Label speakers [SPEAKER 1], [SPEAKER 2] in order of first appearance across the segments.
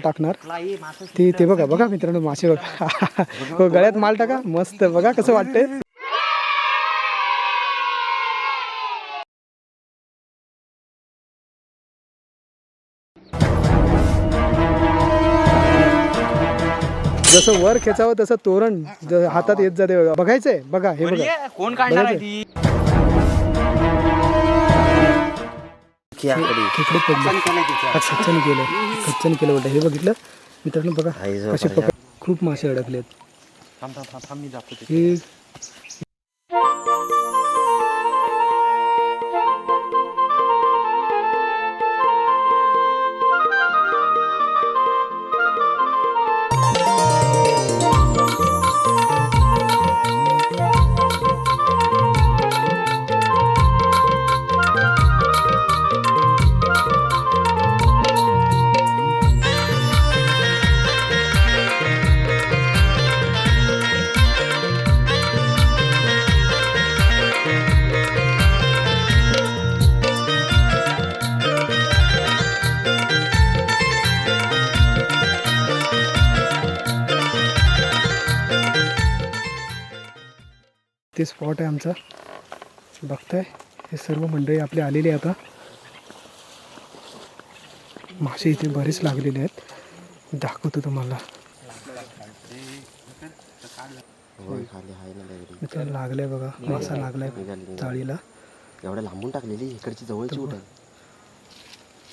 [SPEAKER 1] टाकणार ते बघा बघा मित्रांनो, मासे बघा गळ्यात माल टाका, मस्त बघा कसं वाटतंय. जसं वर खेचावं तसं तोरण हातात येत जाते बघा. बघायचंय बघा, हे बघा
[SPEAKER 2] कोण काढणार ती.
[SPEAKER 1] खच्चन केलं होतं हे बघितलं मित्रांनो. बघा कसे पकड, खूप मासे अडकलेत. हे ते स्पॉट आहे आमचा. बघताय हे सर्व मंडळी आपले आलेले आता. मासे इथे बरेच लागलेले आहेत, दाखवतो तुम्हाला. मित्रांनो लागलाय बघा, मासा लागलाय जाळीला.
[SPEAKER 2] एवढ्या लांबून टाकलेली, इकडची जवळची उठ आहे.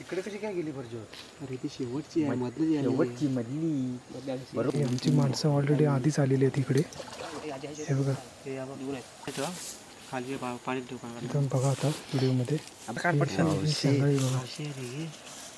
[SPEAKER 3] इकडे कशी काय गेली बरं? अरे ती शेवटची आहे, शेवटची
[SPEAKER 1] मधली. आमची माणसं ऑलरेडी आधीच आलेली आहेत इकडे. हे बघा बघा आता व्हिडिओमध्ये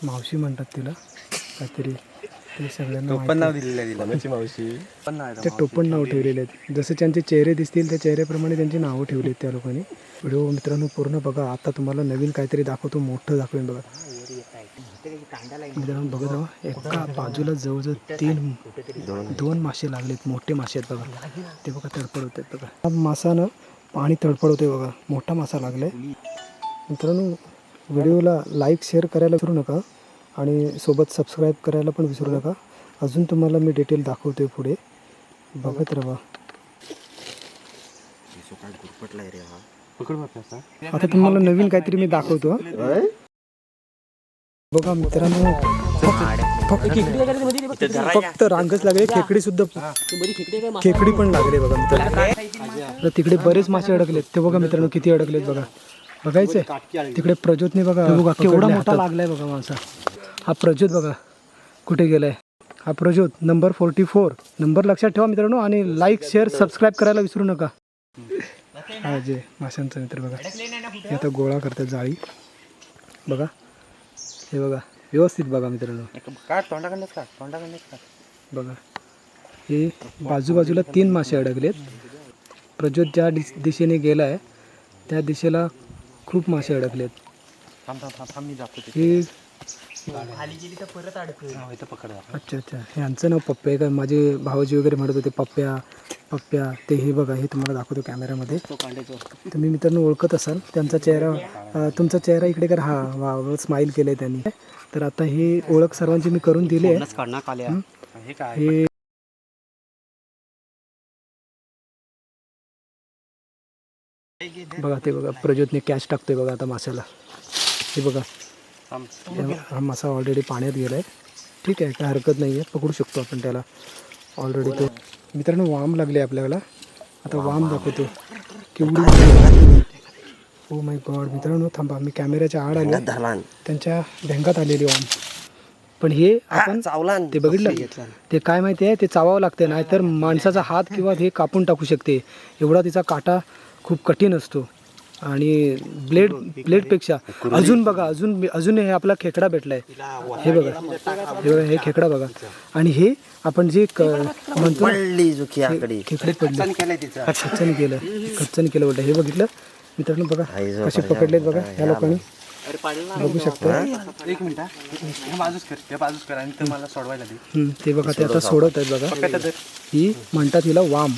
[SPEAKER 1] मावशी म्हणतात तिला काहीतरी. ते सगळ्यांना
[SPEAKER 2] टोपण नाव दिलेलं आहे मावशी.
[SPEAKER 1] ते टोपण नाव ठेवलेले आहेत. जसे त्यांचे चेहरे दिसतील त्या चेहऱ्याप्रमाणे त्यांची नावं ठेवली आहेत त्या लोकांनी. व्हिडिओ मित्रांनो पूर्ण बघा. आता तुम्हाला नवीन काहीतरी दाखवतो, मोठं दाखवेन बघा मित्रांनो. बघत राहा, एका बाजूला जवळजवळ दोन मासे लागलेत, मोठे मासे आहेत बघा. ते बघा तडफड होत आहेत बघा. हा मासा ना पाणी तडफड होते बघा, मोठा मासा लागलाय. मित्रांनो व्हिडिओला लाईक शेअर करायला विसरू नका आणि सोबत सबस्क्राईब करायला पण विसरू नका. अजून तुम्हाला मी डिटेल दाखवतोय पुढे, बघत राहा. आता तुम्हाला नवीन काहीतरी मी दाखवतो बघा मित्रांनो. फक्त रांगच लागले, खेकडी सुद्धा, खेकडी पण लागले बघा मित्रांनो. तिकडे बरेच मासे अडकलेत, ते बघा मित्रांनो किती अडकलेत बघा. बघायचंय तिकडे प्रज्योतने बघा केवढा मोठा लागलाय बघा मासा. हा प्रज्योत बघा कुठे गेलाय. हा प्रज्योत नंबर 44. नंबर लक्षात ठेवा मित्रांनो आणि लाईक शेअर सबस्क्राईब करायला विसरू नका. हा जे माशांचा मित्र बघा, हे आता गोळा करतात जाळी बघा. हे बघा व्यवस्थित बघा मित्रांनो. बघा हे बाजूबाजूला 3 मासे अडकलेत. प्रज्योत ज्या दिशेने गेला आहे त्या दिशेला खूप मासे अडकलेत. हे अच्छा अच्छा, ह्यांचं नाव पप्प्या आहे का? माझे भावाजी वगैरे म्हणत होते पप्प्या पप्प्या. ते हे बघा, हे तुम्हाला दाखवतो कॅमेऱ्यामध्ये. तुम्ही मित्रांनो ओळखत असाल त्यांचा चेहरा. तुमचा चेहरा इकडे कर. हा वा, स्माईल केलंय त्यांनी. तर आता ही ओळख सर्वांची मी करून दिली आहे. हे बघा, ते बघा प्रज्योतने कॅच टाकतोय बघा आता माशाला. हे बघा हा मासा ऑलरेडी पाण्यात गेलाय. ठीक आहे, काय हरकत नाही आहे, पकडू शकतो आपण त्याला ऑलरेडी. तो मित्रांनो वाम लागले आपल्याला. आता वाम दाखवतो केवढी. ओ माय गॉड मित्रांनो, थांबा मी कॅमेऱ्याच्या आड आलो. त्यांच्या भेंगात आलेली वाम. पण हे आपण ते बघितलं, ते काय माहिती आहे, ते चावावं लागते, नाहीतर माणसाचा हात किंवा हे कापून टाकू शकते. एवढा तिचा काटा खूप कठीण असतो. आणि ब्लेडपेक्षा अजून बघा, अजून हे आपला खेकडा भेटलाय. हे बघा, हे खेकडा बघा. आणि हे आपण जे म्हणतो खेकडे पडले, खच्चन केलं बोलतं. हे बघितलं मित्रांनो, बघा कसे पकडलेत बघा ह्या लोकांनी. बघू शकता.
[SPEAKER 3] एक मिनिट,
[SPEAKER 1] ते बघा ते आता सोडत आहेत बघा. ही म्हणतात हिला वाम.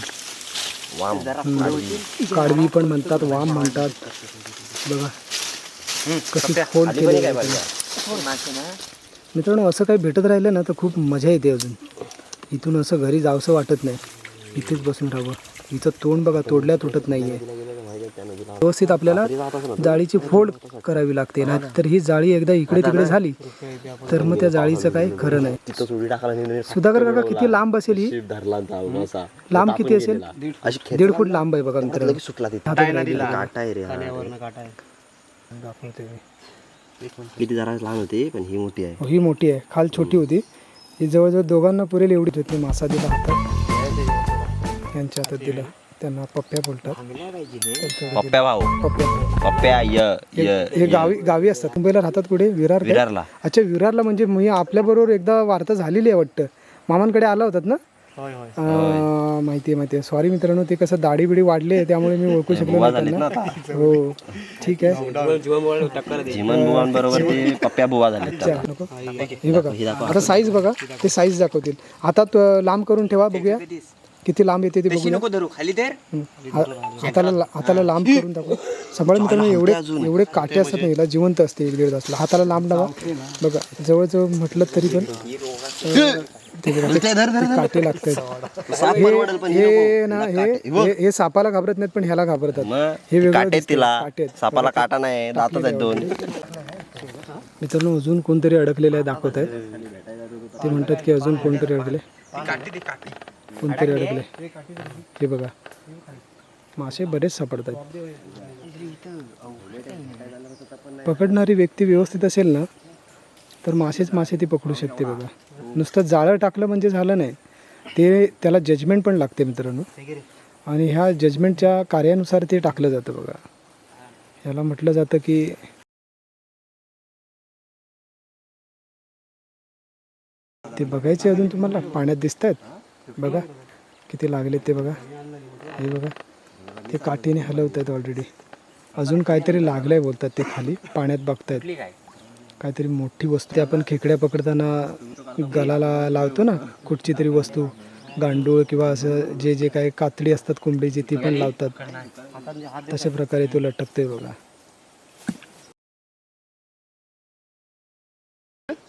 [SPEAKER 2] वाम
[SPEAKER 1] काडवी पण म्हणतात, वाम म्हणतात. बघा कशी खोल केली आहे त्यांनी. मित्रांनो असं काही भेटत राहिलं ना तर खूप मजा येते. अजून इथून असं घरी जावंसं वाटत नाही, इथेच बसून राहावं. हिचं तोंड बघा तोडल्या तुटत नाही आहे. व्यवस्थित आपल्याला जाळीची फोड करावी लागते, नाही तर ही जाळी एकदा इकडे तिकडे झाली तर मग त्या जाळीचं काही खरं नाही.
[SPEAKER 2] तिथं उडी टाकायला
[SPEAKER 1] सुधाकर काका किती लांब असेल ही?
[SPEAKER 2] धरला असा
[SPEAKER 1] लांब किती असेल?
[SPEAKER 2] अशी
[SPEAKER 1] 1.5 फूट लांब आहे बघा मित्रांनो.
[SPEAKER 2] सुटला तिथे
[SPEAKER 1] हातात
[SPEAKER 2] काटा आहे रे हा.
[SPEAKER 3] काटा आहे.
[SPEAKER 2] किती जरा लहान होती पण ही मोठी आहे.
[SPEAKER 1] ही मोठी आहे, खाल छोटी होती. ही जवळजवळ दोघांना पुरेल एवढीच होती. मासा दिला हातात, यांच्या हातात दिला. त्यांना पप्प्या बोलतात.
[SPEAKER 2] पप्प्या भाऊ
[SPEAKER 1] पप्प्या
[SPEAKER 2] पप्प्या
[SPEAKER 1] हे गावी असतात. मुंबईला राहतात. कुठे? विरार काय?
[SPEAKER 2] विरारला.
[SPEAKER 1] अच्छा विरारला. म्हणजे मी आपल्याबरोबर एकदा वार्ता झालेली आहे वाटतं. मामांकडे आला होतात ना? माहिती आहे. सॉरी मित्रांनो, ते कसं दाढी बिडी वाढले त्यामुळे मी ओळखू शकलो नाही त्यांना. हो ठीक आहे.
[SPEAKER 2] जीवन बुवांबरोबर ते पप्प्या बुवा झाले.
[SPEAKER 1] नको हे बघा आता साईज बघा, ते साईज दाखवतील. हातात लांब करून ठेवा, बघूया किती लांब येते ते बघूया. हाताला लांब करून दाखव. सांभाळ मित्रांनो, एवढे काटे असतात ना, याला जिवंत असते 1-1.5 तास. हाताला लांब लावा बघा. जवळजवळ म्हटलं तरी पण ते काटे लागतात. हे ना हे सापाला घाबरत नाहीत पण ह्याला घाबरतात. हे वेगळं
[SPEAKER 2] तिला सापाला काटा नाही, दातच आहेत 2.
[SPEAKER 1] मित्रांनो अजून कोणतरी अडकलेलं आहे दाखवत आहे. ते म्हणतात की अजून कोणतरी अडकले, कोणतरी अडकले. हे बघा मासे बरेच सापडतात. पकडणारी व्यक्ती व्यवस्थित असेल ना तर मासे ती पकडू शकते. बघा नुसतं जाळं टाकलं म्हणजे झालं नाही, ते त्याला जजमेंट पण लागते मित्रांनो. आणि ह्या जजमेंटच्या कार्यानुसार ते टाकलं जातं. बघा ह्याला म्हटलं जातं की ते बघायचे. अजून तुम्हाला पाण्यात दिसत आहेत बघा किती लागलेत ते. बघा हे बघा ते काठीने हलवत आहेत ऑलरेडी. अजून काहीतरी लागलंय बोलतात ते खाली पाण्यात बघतायत. काहीतरी मोठी वस्तू. ते आपण खेकड्या पकडताना गलाला लावतो ना कुठची तरी वस्तू, गांडूळ किंवा असं जे काही कातडी असतात कोंबडीची ती पण लावतात. तशा प्रकारे तो लटकतोय बघा.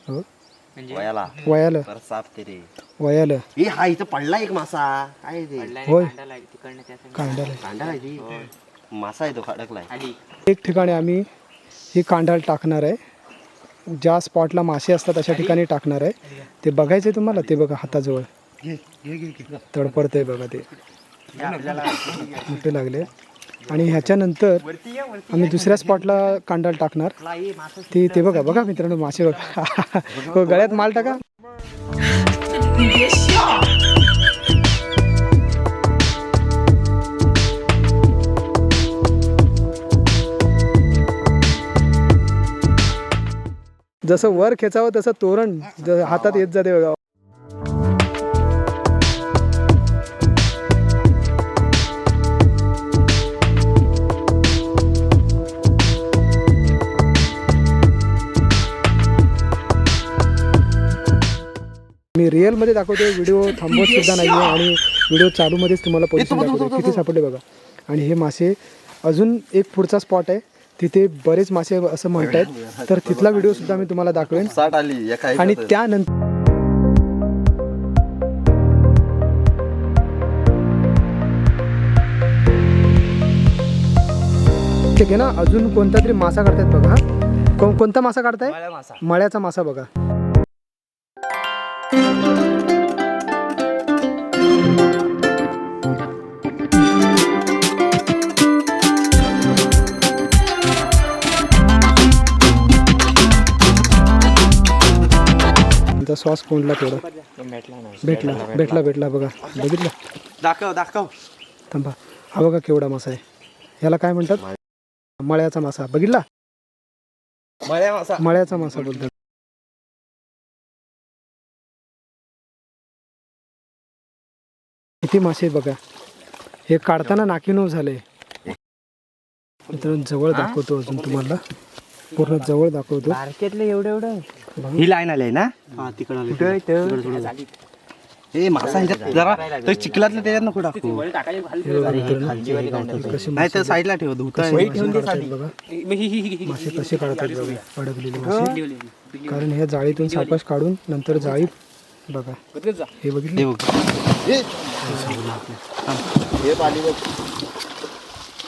[SPEAKER 1] हो वयाला वयाला
[SPEAKER 2] हा इथं पडला एक मासा. काय ते?
[SPEAKER 1] होय कांडाला.
[SPEAKER 2] मासा आहे तो खडकलाय.
[SPEAKER 1] एक ठिकाणी आम्ही ही कांडाल टाकणार आहे. ज्या स्पॉटला मासे असतात अशा ठिकाणी टाकणार आहे. ते बघायचे तुम्हाला. ते बघा हाताजवळ तडपडतंय बघा. ते मोठे लागले. आणि ह्याच्यानंतर आम्ही दुसऱ्या स्पॉटला कांडाल टाकणार. ते बघा मित्रांनो मासे बघा. हो गळ्यात माल टाका. जसं वर खेचावं तसं तोरण हातात येत जाते बघा. मी रिअलमध्ये दाखवतोय, व्हिडिओ थांबवत सुद्धा नाही आहे. आणि व्हिडिओ चालूमध्येच तुम्हाला पोझिशन दाखवतोय किती सापडले बघा. आणि हे मासे अजून एक पुढचा स्पॉट आहे, तिथे बरेच मासे असं म्हणतात. तर तिथला व्हिडिओ सुद्धा मी तुम्हाला दाखवेन. आणि त्यानंतर ठीक आहे ना. अजून कोणता तरी मासा काढतायत बघा. कोणता मासा काढताय? मळ्याचा मासा बघा. सॉस कोणला थोडं भेटला बघा. बघितलं?
[SPEAKER 3] दाखव
[SPEAKER 1] थांबा. हा बघा केवढा मासा आहे. ह्याला काय म्हणतात? मळ्याचा मासा. बघितला? मळ्याचा मासा बोलतात. किती मासे बघा. हे काढताना नाकीनऊ झाले. मित्रांनो जवळ दाखवतो अजून तुम्हाला, पूर्ण जवळ दाखवतो.
[SPEAKER 3] एवढं ही लाईन आली ना. हा तिकडे हे मासा ह्याच्यात जरा तर चिखलातलं त्याच्यात नको टाकू.
[SPEAKER 1] हे बघा मित्रांनो, हे कसे
[SPEAKER 3] नाही तर साईडला ठेव धुता
[SPEAKER 1] मासे काढतायत बघा. मासे कसे काढतात बघा, अडकलेले मासे. कारण ह्या जाळीतून सापस काढून नंतर जाळी बघा हे बघितले.
[SPEAKER 3] हे बघ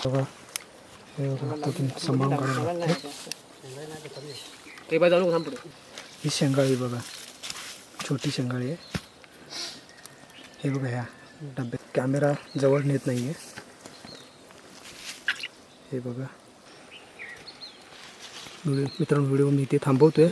[SPEAKER 1] बघा हे बघा त्यातून सांभाळून काढायला लागते. ही शेंगाळी बघा, छोटी शेंगाळी आहे. हे बघा ह्या डब्यात कॅमेरा जवळ नेत नाही आहे. हे बघा मित्रांनो, व्हिडिओ मी इथे थांबवतोय.